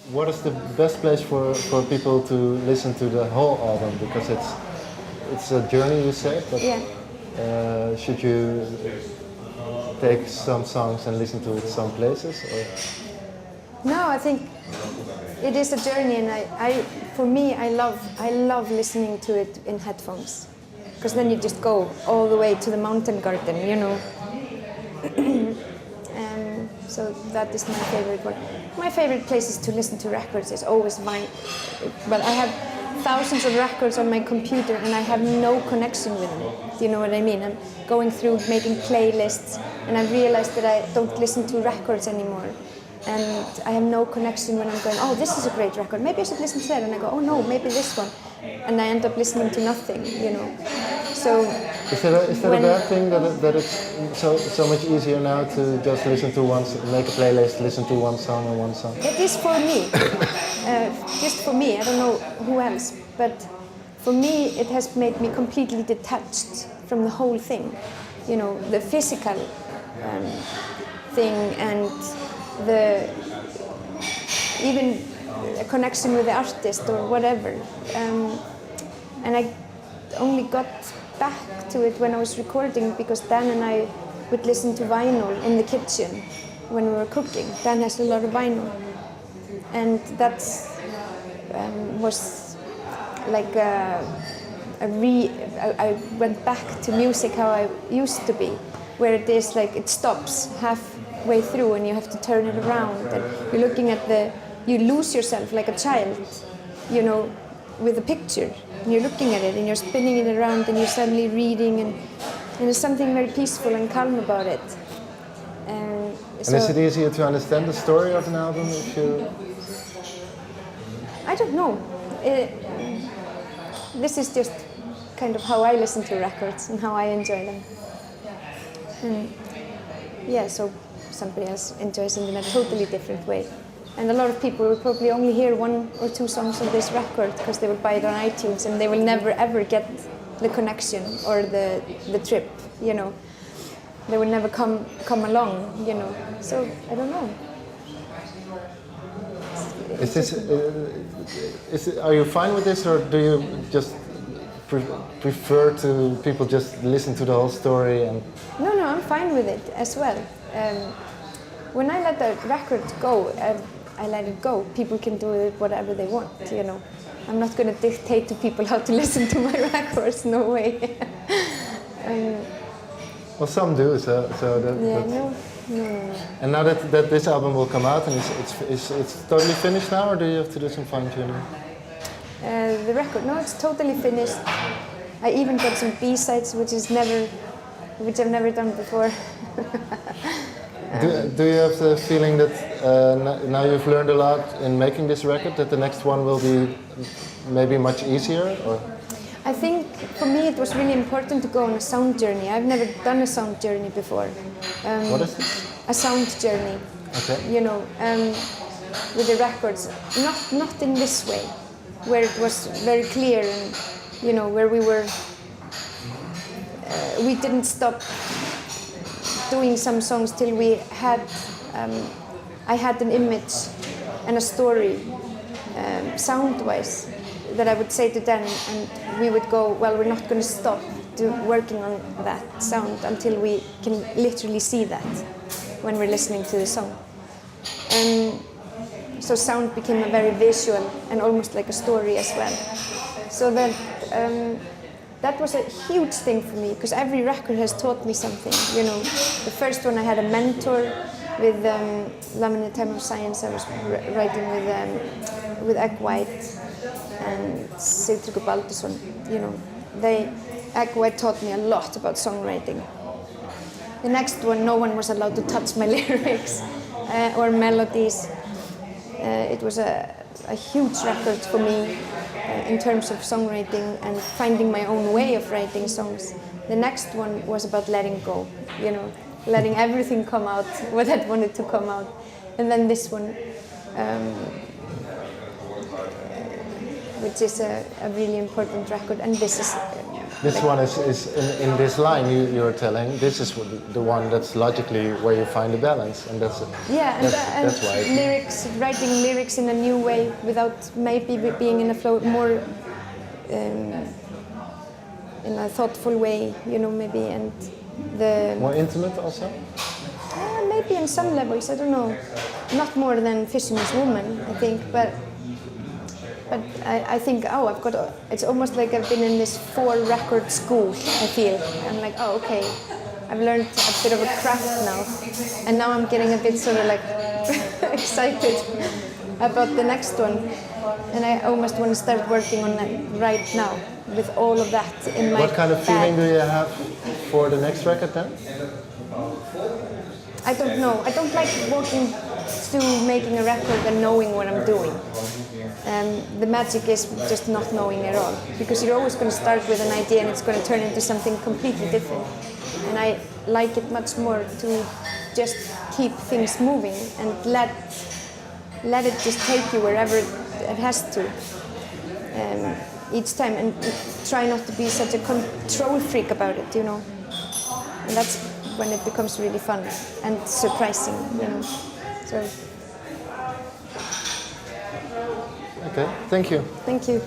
What is the best place for people to listen to the whole album? Because it's a journey, you say, but Yeah. Should you take some songs and listen to it some places? Or? No, I think it is a journey, and for me, I love listening to it in headphones, because then you just go all the way to the mountain garden, you know. So that is my favorite one. My favorite places to listen to records is always mine. But I have thousands of records on my computer and I have no connection with them. Do you know what I mean? I'm going through making playlists and I realized that I don't listen to records anymore. And I have no connection when I'm going, oh, this is a great record, maybe I should listen to that. And I go, oh no, maybe this one. And I end up listening to nothing, you know. So is that a bad thing that it's so much easier now to just listen to one, make a playlist, listen to one song and one song? It is for me, just for me. I don't know who else, but for me it has made me completely detached from the whole thing. You know, the physical thing and the even a connection with the artist or whatever. And I only got back to it when I was recording because Dan and I would listen to vinyl in the kitchen when we were cooking. Dan has a lot of vinyl, and that was like I went back to music how I used to be, where it is like it stops halfway through and you have to turn it around and you're looking at you lose yourself like a child, you know, with a picture. And you're looking at it and you're spinning it around and you're suddenly reading and there's something very peaceful and calm about it. And is it easier to understand the story of an album if you... I don't know. This is just kind of how I listen to records and how I enjoy them. And yeah, so somebody else enjoys it in a totally different way. And a lot of people will probably only hear 1 or 2 songs of this record because they will buy it on iTunes and they will never ever get the connection or the trip, you know. They will never come along, you know. So I don't know. Are you fine with this, or do you just prefer to people just listen to the whole story? And No, I'm fine with it as well. When I let the record go, I let it go. People can do it whatever they want, you know. I'm not going to dictate to people how to listen to my records, no way. Well, some do, so that, yeah, that's... No. And now that this album will come out, and it's totally finished now, or do you have to do some fine-tuning? The record, no, it's totally finished. I even got some B-sides, which I've never done before. Do you have the feeling that now you've learned a lot in making this record, that the next one will be maybe much easier? Or? I think for me it was really important to go on a sound journey. I've never done a sound journey before. What is this? A sound journey. Okay. You know, with the records, not in this way, where it was very clear and you know where we didn't stop doing some songs till we had I had an image and a story sound-wise that I would say to Dan, and we would go, well, we're not going to stop working on that sound until we can literally see that when we're listening to the song. And so sound became a very visual and almost like a story as well. So that was a huge thing for me, because every record has taught me something. You know, the first one I had a mentor with Love in the Time of Science. I was writing with Egg White and Sigtryggur Baldursson. You know, Egg White taught me a lot about songwriting. The next one, no one was allowed to touch my lyrics or melodies. It was a huge record for me in terms of songwriting and finding my own way of writing songs. The next one was about letting go, you know, letting everything come out, what I wanted to come out. And then this one, which is a really important record, and this is This one is in this line you're telling. This is the one that's logically where you find the balance, and that's yeah, that's why lyrics, writing lyrics in a new way without maybe being in a flow more in a thoughtful way, you know, maybe, and the more intimate also. maybe in some levels, I don't know, not more than Fisherman's Woman, I think, but I think, oh, it's almost like I've been in this 4-record school, I feel. I'm like, oh, okay, I've learned a bit of a craft now. And now I'm getting a bit sort of like excited about the next one. And I almost want to start working on that right now with all of that in my What kind of feeling bag. do you have for the next record then? I don't know. I don't like walking to making a record and knowing what I'm doing. The magic is just not knowing at all, because you're always going to start with an idea and it's going to turn into something completely different. And I like it much more to just keep things moving and let it just take you wherever it has to each time, and try not to be such a control freak about it, you know. And that's when it becomes really fun and surprising, you know. So. Okay, thank you. Thank you.